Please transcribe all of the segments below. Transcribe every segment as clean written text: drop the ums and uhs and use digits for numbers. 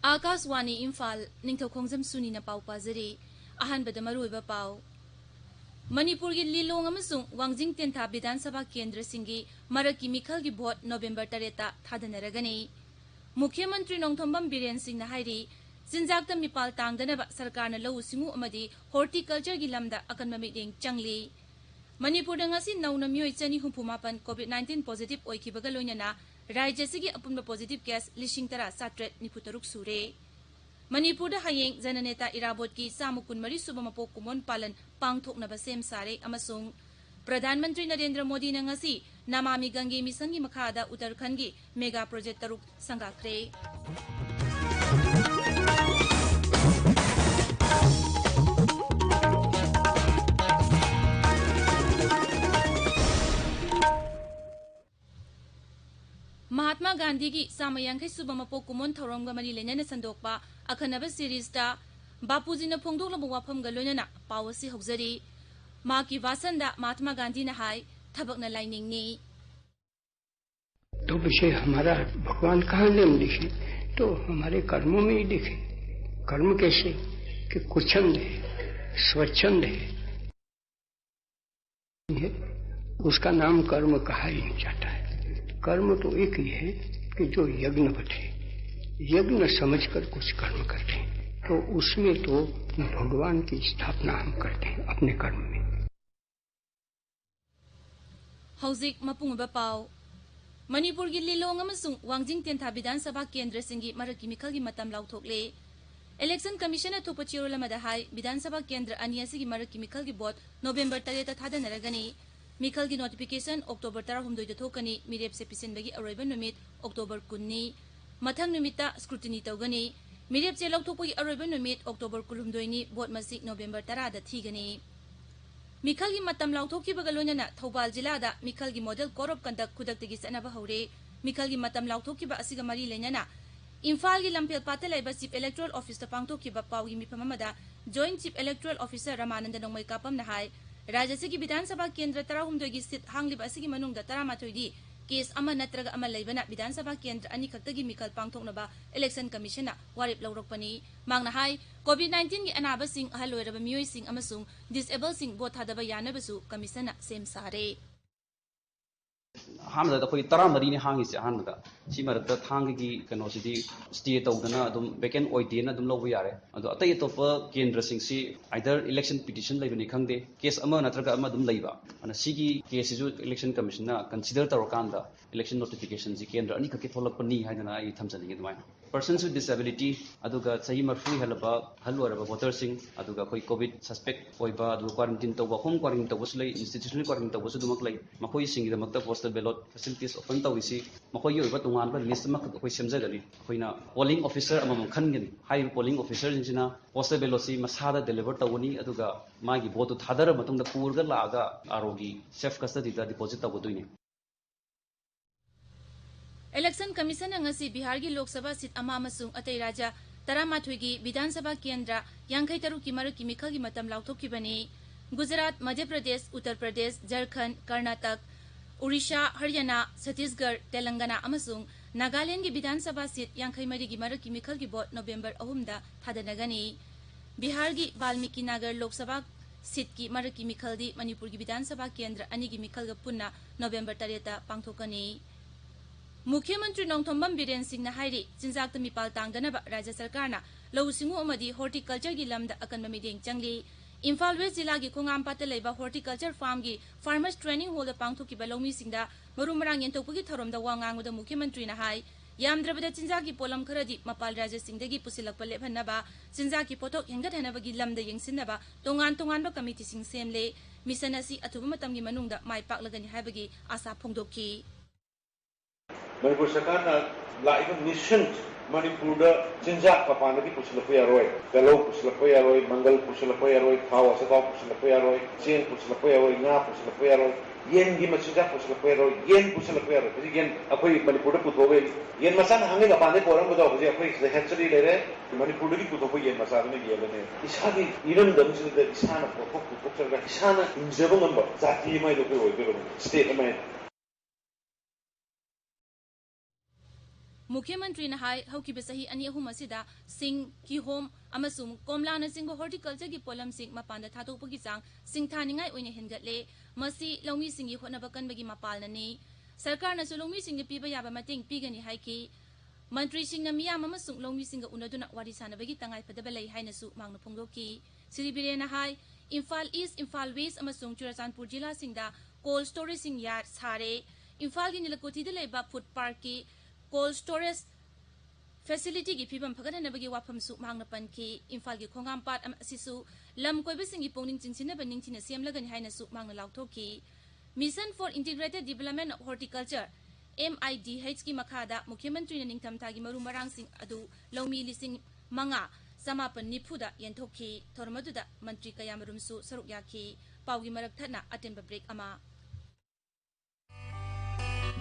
Akaswani Imphal Ningthoukhongjam Suni na pau pazari ahanbada maruiba pau Manipur gi Lilong amasung Wangjing Tentha Bidhan Sabha Kendra Singhi Maraki Mikhal gi vote November 3 thadanaragani Mukhyamantri Nongthombam Biren Singh na hairi Sinjakta mipal tangdanaba sarkarna lau singu amadi horticulture gi lamda akan mamiding changli Manipur ngasi nauna myoi chani humpumapan COVID-19 positive oikibaga loinana Rajya sigi apunba positive case lishing tara satret niputaruk sure. Manipur da hayeng jananeta irabot ki samukun mari subamapo kumon palan pangthok na basem sare amasung Pradhan Mantri Narendra Modi na ngasi Namami Gange Mission gi makhada Uttarakhand gi mega project taruk sangakre. Mahatma Gandhi ki Samayangkai Subamapo Kumon Thorongga Mari Lenana Sandokpa Akhanaba series ta Bapuji na Phongdok labu wafam galonana pawasi hokjari Ma ki vasanda Mahatma Gandhi na hai thabak na lining ni तो विषय हमारा भगवान कहाँ ने लिखे तो हमारे कर्मों में ही लिखे कर्म कैसे कि कुछंद है स्वच्छंद है उसका नाम कर्म कहा ही नहीं जाता है कर्म तो एक ही है कि जो यज्ञ बटे यज्ञ समझकर कुछ कर्म करते हैं तो उसमें तो भगवान की स्थापना हम करते हैं अपने कर्म में हौजिक मपुंग बपाओ मणिपुर की लिलोंग अमसुंग वांगजिंग तेंथा विधानसभा केंद्र सिंगी मरकी मिखल की मतम लाउथोकले इलेक्शन कमीशन अथोप चिरोलमदा हाई विधानसभा केंद्र अनियासी की मरकी मिखल की वोट नवंबर 3 थादनरगनी मिखल की नोटिफिकेशन अक्टोबर 13 थोकनी मिरेप से पिसिनबगी अरोइबा नुमित अक्टोबर 19 मथंग नुमिता स्क्रूटिनी तौगनी मिरेप से लौथोकपगी अरोइबा नुमित अक्टोबर 19 नि वोट मसिक नवंबर 10 दा थीगनी मिखल की मतम लाउथोकीबगा लोइनना थौबाल जिल्लादा मिखल की मॉडल कोड ऑफ कंडक्ट खुदक्तगी सनबा हौरे मिखल की मतम लाउथोकीबा असिगा मरी लेनना इम्फाल की लंपेल पाते लाइबा चीफ इलेक्टोरल ऑफिस पांगथोकीबा पाउगी मिफम अमदा joint chief electoral officer Ramananda नोंमै कापम नहाय राज्य से विधानसभा केंद्र 13 की सीट हांगलिबा असिगी मनुंगदा 13 दी केस अमा नत्रगा अमा लेबना विधानसभा केंद्र अनि खक्तगी मिखल पांगथोकनबा इलेक्शन कमीशन वारिप लौरकपनी मांगना हाय कोविड-19 की अनाबा सिंह अहल ओइरबा मियोय सिंह अमसुंग डिसेबल सिंह बोथ थादबा यानबसु कमीशन सेम सारे हामदा कोई 13 ने हांगी से हानदा सी मरद थांग की कनो सिदी स्टे तौदना अदुम वेकेंट ओइदेना अदुम लौबो यारे अदो अतय तोप केंद्र सिंह सी आइदर इलेक्शन पिटिशन लेबनी खंगदे केस अमा नत्रगा अमा अदुम लेबा अन सिगी केस जो इलेक्शन कमीशन ना कंसीडर तौरकांदा इलेक्शन नोटिफिकेशन जी केंद्र अनि खके थोलकपनी हाइदना आई थमजनिगे दुमाय persons with disability aduga sahi marfu halaba halwaraba voter sing aduga koi covid suspect oiba aduga quarantine tawba home quarantine tawba sulai institutional quarantine tawba su dumak lai makoi singi da makta postal ballot facilities open tawisi makoi oiba tungan ba list mak koi semjagali koina polling officer amam khangeni hai polling officer jinsina postal ballot si masada deliver tawani aduga magi vote thadara matungda purga laga arogi safe custody da deposit tawduini election commission अंगसी बिहार की Lok Sabha seat अमा अमसुंग अतै राज्य 13 की विधानसभा केंद्र 53 की मरकी मिखल की मतम लाउथोकीबनी गुजरात मध्य प्रदेश उत्तर प्रदेश झारखंड कर्नाटक उड़ीसा हरियाणा छत्तीसगढ़ तेलंगाना अमसुंग नागालैंड की विधानसभा सीट 53 की मरकी मिखल की वोट नवंबर 3 दा थादनगनी बिहार की वाल्मीकि नगर लोकसभा सीट की मरकी मिखल दी मणिपुर की विधानसभा केंद्र अनि की मिखल पुन्ना नवंबर 3 दा पांगथोकनी मुख्यमंत्री नोंगथोंबम बिरेन सिंह ना हाइरी चिंजाक मिपाल तांगदनबा राज्य सरकारना लौसिंगु अमदी हॉर्टिकल्चर की लमदा अकन मिदेंग चंगली इम्फाल वेस्ट जिला की खोंगामपात लेबा हॉर्टिकल्चर फार्म की फार्मर्स ट्रेनिंग हॉल पांगथोकीबा लौमी सिंगदा मरुमरांग येंतोकपगी थरोमदा वांगांगुदा मुख्यमंत्री ना हाई यामद्रबदा चिंजाक की पोलम खरदी मपाल राज्य सिंगदगी पुसिलकपा लेबहनबा चिंजाक की पोथोक हेंगदहनबगी लमदा येंसिनबा तोंगान तोंगानबा कमिटी सिंग सेमले मिशन असि अथुबा मतमगी मनुंगदा माय पाकलगनी हाइबगी आशा फोंगदोकी Manipur सरकार ना लाइव मिशन मणिपुर चिंजाक पपान की पुछलप यारोय गलो पुछलप यारोय मंगल पुछलप यारोय थाव असकाव पुछलप यारोय चेन पुछलप यारोय ना पुछलप यारोय येन की मचिजा पुछलप यारोय येन पुछलप यारोय जी येन अखोई मणिपुर पुथोबे येन मसान हंगे अपाने कोरम बदा होजे अखोई हेचरी लेरे मणिपुर की पुथोबे येन मसान में गेलने इसागी इरम दमसिद इसाना पोक पोकचरगा इसाना इंजबो नंबर जाति माइ दोके होइबे स्टेट में मुख्यमंत्री हाई हौकिब सही अनि अहुम असिदा सिंग किहोम अमसुम कोमलाना सिंग हॉर्टिकल्चर की पोलम सिंग मपान थादोपगी चांग सिंग थानिंगाई ओइने हेनगटले मसी लौमी सिंगी होनब कनबगी मपालननी सरकार नसु लौमी सिंग पीब याबा मतेंग पीगनी हाइकी मंत्री सिंग मियाम अमसुम लौमी सिंग उनदुना वारी सानबगी तंगाई फदब लै हाइनसु मांगना फोंगदोकी सिरिबिरेना हाई इम्फाल ईस्ट इम्फाल वेस्ट अमसुम चुराचांदपुर जिला सिंगदा कोल्ड स्टोरेज सिंग यार्ड सारे इम्फाल की निलकोटीदा लेबा फूड पार्क की कोल्ड स्टोरेज फैसिलिटी की फिबम फगदनबगी वाफमसु मांगना पनकी इम्फाल की खोंगामपाट असिसु लम कोइबसिंगी पोंगनिंग चिंचिनब निंगथिना सेमलगनि हाइनसु मांगना लाउथोकी mission for integrated development of horticulture MIDH की मखादा मुख्यमंत्री निंगथमथागी मरु मरांगसिंग अदु लौमी लिसिंग मंगा समापन निफुदा यंथोकी थोरमदुदा मंत्री कयामरुमसु सरुक याकी पाउगी मरक थना अटेंब ब्रेक अमा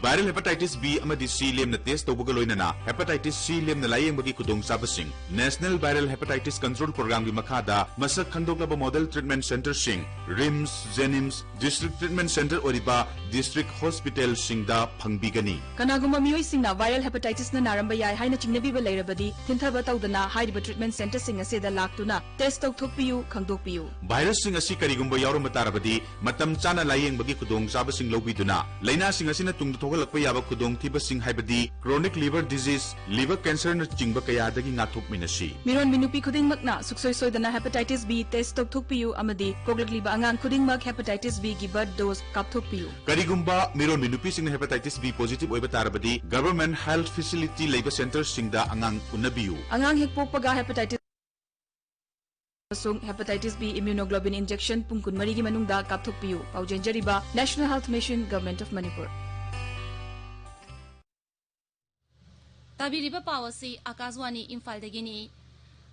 Viral hepatitis B amadi C lemna test tawbaga loinana hepatitis C lemna layengbagi kudong sabasing National Viral Hepatitis Control Program gi makhada masak khandoklaba model treatment center sing RIMS Zenims District Treatment Center oriba District Hospital singda phangbigani kanaguma miyoi singna viral hepatitis na naramba yai haina chingnabiba leirabadi thinthaba tawdana haidiba treatment center sing aseda laktuna test tawthokpiyu khangdokpiyu virus sing asi karigumba yaurumba tarabadi matam chana layengbagi kudong sabasing lobiduna laina sing asina tung thogalakpa yaba kudong thiba sing haibadi chronic liver disease liver cancer na chingba kaya dagi ngathok minasi miron minupi khuding makna suksoi soidana hepatitis B test tawthokpiyu amadi koglakliba angang khuding mak hepatitis B gi birth dose kapthokpiyu karigumba miron minupi sing hepatitis B positive oiba tarabadi government health facility labor center singda angang unabiyu angang hekpokpaga hepatitis hepatitis B immunoglobulin injection pungkun mari gi manungda kapthokpiyu paujenjariba National Health Mission Government of Manipur ताबिरिबा पावसी आकाशवाणी इम्फाल दगिनी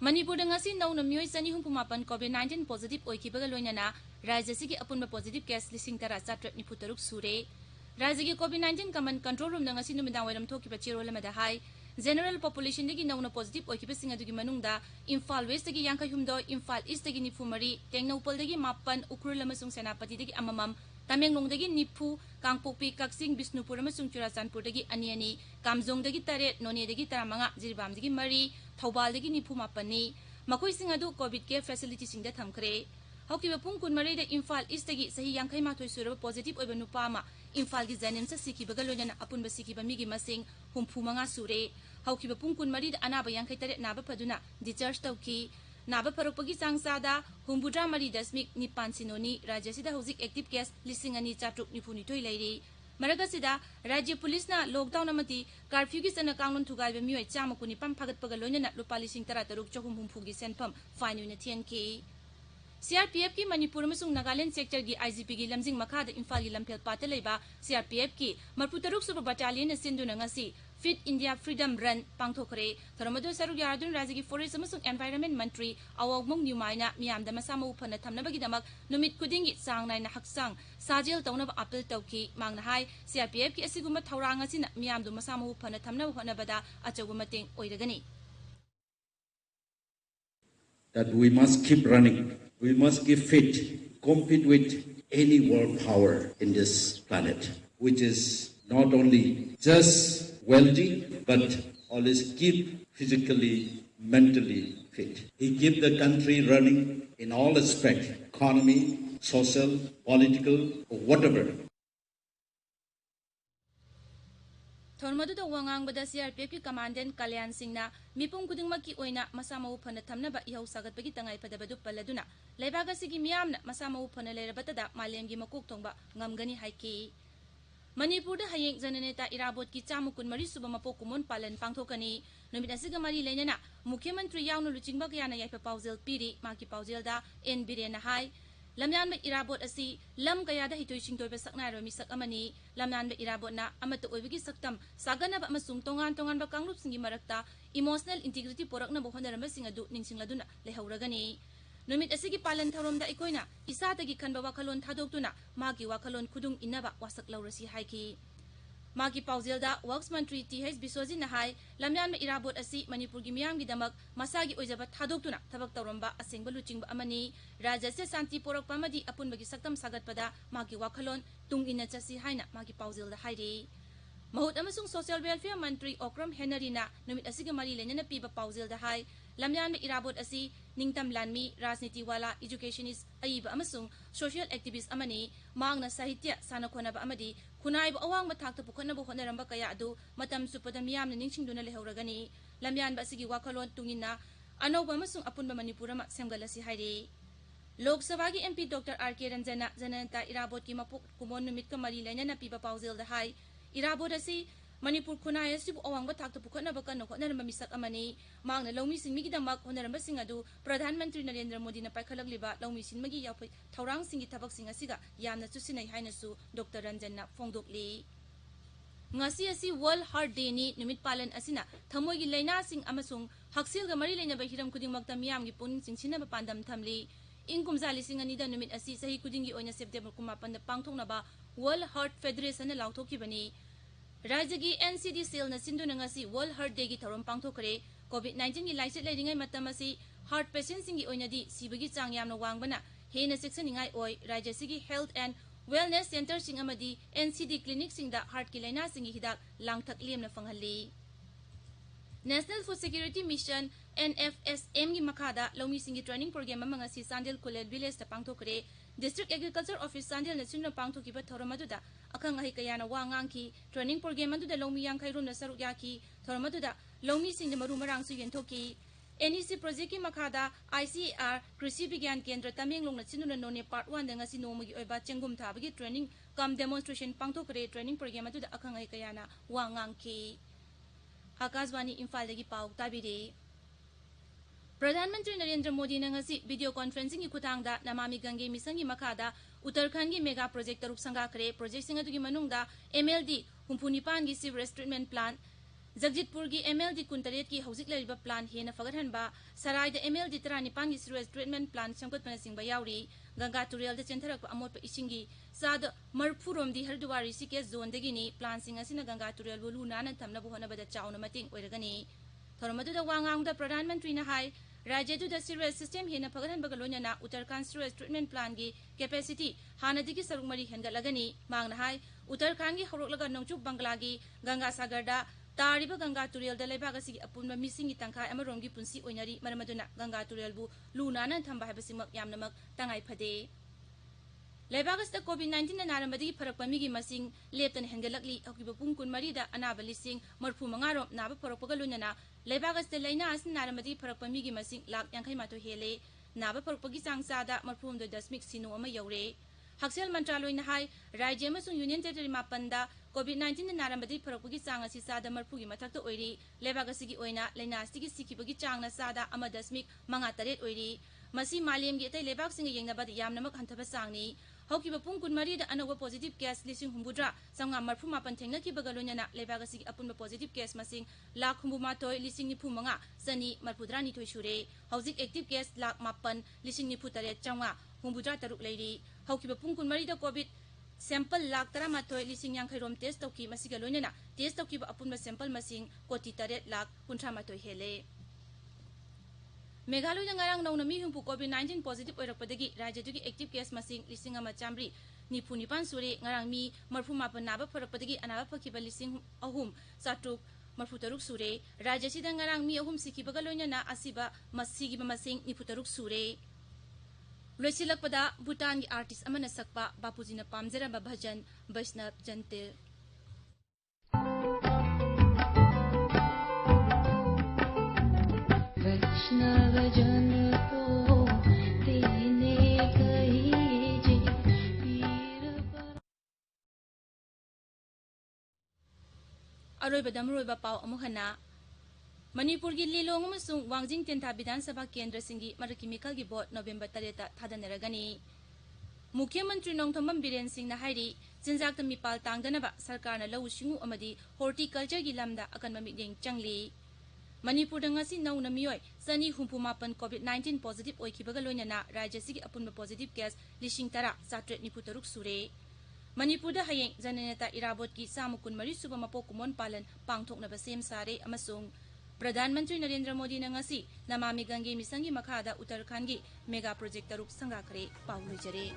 मणिपुर दंगासी नौना मियोय सनी हुंपुमापन कोविड-19 positive ओइखिबगा लोइनाना राज्य की अपुनबा positive case लिसिंग तरा 793 सूरे राज्य की कोविड-19 कमन कंट्रोल रूम दंगासी नुमिदां वैरम थोकिबा चिरोल मदा हाई जनरल पॉपुलेशन दगी नौना पॉजिटिव ओइखिबसिंग अदुगी मनुंगदा इम्फाल वेस्ट दगी यांखा हुमदो इम्फाल ईस्ट दगी निफुमरी टेंगनौपल दगी मापन उखरुल अमसुंग सेनापति दगी अममम तमेंगलोंगदगी निफु कांगपोकपी कक्सिंग बिष्णुपुर अमसुंग चुराचांदपुरदगी अनियनी कामजोंगदगी 3 नोनेदगी 15 जिरिबामदगी 4 थौबालदगी निफु मापनी मखोइसिंग अदु कोविड केयर फैसिलिटी सिंगदा थमखरे हौकिबा पुंग कुनमरे द इम्फाल ईस्ट दगी सही यांखै माथोय सुरब पॉजिटिव ओइबा नुपामा इम्फाल की जेनिम्स सिकिबगा लोइना अपुनबा सिकिबा मिगी मसिंग 35 सुरे हौकिबा पुंग कुनमरी द अनाबा यांखै 3 नाबा फदुना डिस्चार्ज तौकी नाबा फरकपगी चांगसादा 93.9 सिनोनी राज्य सिदा हौजिक एक्टिव केस 2492 लैरी मरगसिदा राज्य पुलिस ना लॉकडाउन अमति कर्फ्यू की सना कांगलोन थुगाइबा मियोय चामकुनि पम फगतपगा लोइना लुपा 13,300 की सेनफम फाइन ओइना थियनकी CRPF की मणिपुर में नागालैंड सेक्टर की IGP की लमजिंग मखाद इम्फाल की लमफेल पाते लेबा CRPF की मरपुतरुक सुपर बटालियन सिंधुना ngasi fit India freedom run पांगथोखरे थरमदो सरुक यादुन राज्य की फॉरेस्ट अमसुंग एनवायरनमेंट मंत्री अवागमोंग न्यूमाइना मियामदा मसामौ फन थमनबगिदमक नुमित खुदिंगी सांग नाइना हक्सांग साजेल तौनब अपील तौकी मांगना हाई CRPF की असिगुम थौरांग असिना मियामदु मसामौ fun थमनब होनबदा अचौब मतेंग ओइरगनी that we must keep running. We must keep fit, compete with any world power in this planet, which is not only just wealthy, but always keep physically, mentally fit. He keep the country running in all aspects, economy, social, political, or whatever. थोरमदुद वांगांगबदा CRPF की commandant कल्याण सिंहना मिपुंग खुदिंगमकी ओइना मसामौ fun थमनबा इहौ सागतबगी तंगाई फदबदु पल्लदुना लेबागसिगी मियामना मसामौ fun लेरबतदा मालेमगी मकोक थोंबा ngamgani हाइकी Manipur दा हयेंग जननेता इराबोट की चामुकुन मरी सुबा मपोक कुमोन पालन पांगथोकनी नुमित असिगा मरी लेनना मुख्यमंत्री यावनु लुचिंगबा कयाना याइफा पाउजेल पीरी माकी पाउजेलदा N बिरेना high लमनानबा इराबोट असि lump कयादा हितोय सिंगतोयबा सकनारो मिसक अमनी लमनानबा इराबोटना अमत ओइबगी सकतम सागनबा अमसुंग तोंगान तोंगानबा कांगलुपसिंगी मरक्ता emotional integrity पोरकनबा होनरमबसिंग अदु निंगसिंगलदुना लेहौरगनी नुमित असिगी पालन थौरमदा इकोइना इसातगी खनबा वाखलोन थादोक्तुना मागी वाखलोन खुदुंग इनबा वासक लौरसी हाइकी मागी पाउजेलदा वर्क्स मंत्री TH बिसोजी नहाय लमयान इराबोट असि मणिपुर की मियामगी दमक मसागी ओइजबा थादोक्तुना थबक तौरमबा असेंगबा लुचिंगबा अमनी राज्य से शांति पोरकपा अमदि अपुनबगी सकतम सागतपदा मागी वाखलोन तुंग इना चसी हाइना मागी पाउजेलदा हाइरी Mahut amasung Social Welfare Mantri Okram Henarina numit asiga mari lenana piba pauzil da hai lamyan irabot asi ningtam lanmi rajniti wala educationist aiba amasung social activist amani mangna sahitya sanakhona ba amadi khunai ba awang mathak ta pukhona bo honaramba kaya adu matam supadam yamna ningchingduna lehoragani lamyan ba asigi wakalon tungina anoba amasung apunba manipura ma semgalasi hairi Lok Sabha ki MP Dr. R.K. Ranjana Jananta irabot ki mapuk kumon numit ka mari lenana piba pauzil da hai irabot asi Manipur khunai asibu awang ba thakta pukhona ba kan khona ramba misak amani mangna lawmi singmi gi damak khona ramba sing adu Pradhan Mantri Narendra Modi na paikhalak liba lawmi sinmagi yapai thaurang singi thabak sing asiga yamna chusinai hainasu Dr. Ranjana fongdokli ngasi asi World Heart Day ni numit palan asina thamoi gi laina sing amasung haksil ga mari laina ba hiram kuding makta miyam gi puning singsina ba pandam thamli ingkum zali singani da numit asi sahi kuding gi oina September 18 da pangthokna ba World Heart Federation na lawthoki bani Rajya gi NCD sale na sindu na ngasi World Heart Day gi thorom pangthokre COVID-19 gi laiset lairingai matam asi heart patients singi oina di sibagi chang yamna wangbana hena section ningai oi rajya sigi health and wellness center sing amadi NCD clinic sing da heart ki laina singi hidak langthak lemna fanghalli National Food Security Mission NFSM gi makada lawmi singi training program amanga si Sandel Kulel Village ta pangthokre District Agriculture Office Sandel na sinno pangthoki ba thoromaduda akang ahi kayana wangang ki training program aduda lawmi yang khairum na saruk yaki thoromaduda lawmi sing de maru marang su yenthoki NEC project ki makada ICAR Krishi Vigyan Kendra Tamenglong na sinno na none part 1 da ngasi nomagi oiba chengum thabagi training kam demonstration pangthokre training program aduda akang ahi kayana wangang ki Akashwani Imphal dagi pau tabire Pradhan Mantri Narendra Modi na ngasi video conferencing ki khutangda Namami Gange mission gi makada Uttarakhand gi mega project taruk sanga kre project singa dugi manungda MLD Humpunipan gi sewerage treatment plant Jagjitpur gi MLD Kuntaret ki hojik lariba plant hena fagathanba Sarai da MLD Taranipan gi sewerage treatment plant samkotpana singba yauri Ganga Turel da chentherak amotpa isingi sad marphurom di Hardwari Sike zone dagi ni plant singa sina Ganga Turel bu luna na thamna bu hona bada chauna mating oiragani Thoramadu da wangang da Pradhan Mantri na hai Rajya da sewerage system hena fagathan bagalonya na Uttarakhand sewerage treatment plant gi capacity hanadigi saruk mari hengalagani mangna hai Uttarakhand gi horoklaga nongchuk Bangla gi Ganga Sagar da Tariba Ganga Turel da lebaga sigi apunma misingi tangkai amarom gi punsi oinari maramaduna Ganga Turel bu luna na thamba habasimak yamnamak tangai phade Lebagas da COVID-19 na narambadi pharakpa migi masing leptan hengalakli hokiba pung kun mari da anaba lising marphu mangarom naba pharakpaga lunana Lebagas da laina as narambadi pharakpa migi masing lak yankhai mato hele naba pharakpagi changsa da marphum do dasmik sinu ama yaure Haksel Mantraloy na hai Rajya amasung Union Territory mapanda COVID-19 na narambadi pharakpagi chang asi sada marphugi mathakta oiri Lebagasigi oina laina asigi sikibagi chang na sada ama dasmik manga taret oiri masi malem gi tai lebak singa yengnabad yamnamak hanthaba sangni Hokiba pung kun mari da anawa positive case lising humbudra sanga marphu mapan thengna ki bagalonya na lebagasi apunba positive case masing lakh humbu matoi lising ni phumanga sani marpudra ni thoi shure hauzik active case lakh mapan lising ni phutare changa humbudra taruk leiri hokiba pung kun mari da covid sample lakh tara matoi lising yang khairom test toki masigalonya na test toki ba apunba sample masing koti taret lakh kuntra matoi hele Meghalaya ngarang naunami humpu COVID-19 positive oirakpadagi rajyadugi active case masing lising ama chamri nipunipan sure ngarang mi marphu mapan naba pharakpadagi anaba phakiba lising ahum satruk marphu taruk sure rajya sida ngarang mi ahum sikibaga loina na asiba masigi masing niputaruk sure loisilakpada Bhutan gi artist amana sakpa bapujina pamjara ba bhajan Vaishnav Jantil Aroiba damroiba pau amuhana Manipur gi lilong amasung Wangjing Tentha Bidhan Sabha Kendra singi marakimikal gi bot November 3 ta thadanaragani Mukhya Mantri Nongthombam Biren Singh na hairi jinjak ta mipal tangdanaba sarkar na lau singu amadi horticulture gi lamda akan mamideng changli Manipur da ngasi nauna miyoi sani humpu mapan COVID-19 positive oikibaga loinana rajya sigi apunba positive case lishing tara satret niputaruk sure Manipur da hayeng jananata irabot ki samukun mari suba mapokumon palan pangthoknaba sem sare amasung Pradhan Mantri Narendra Modi na ngasi Namami Gange mission gi makhada Uttarakhand gi mega project taruk sanga kare paulujare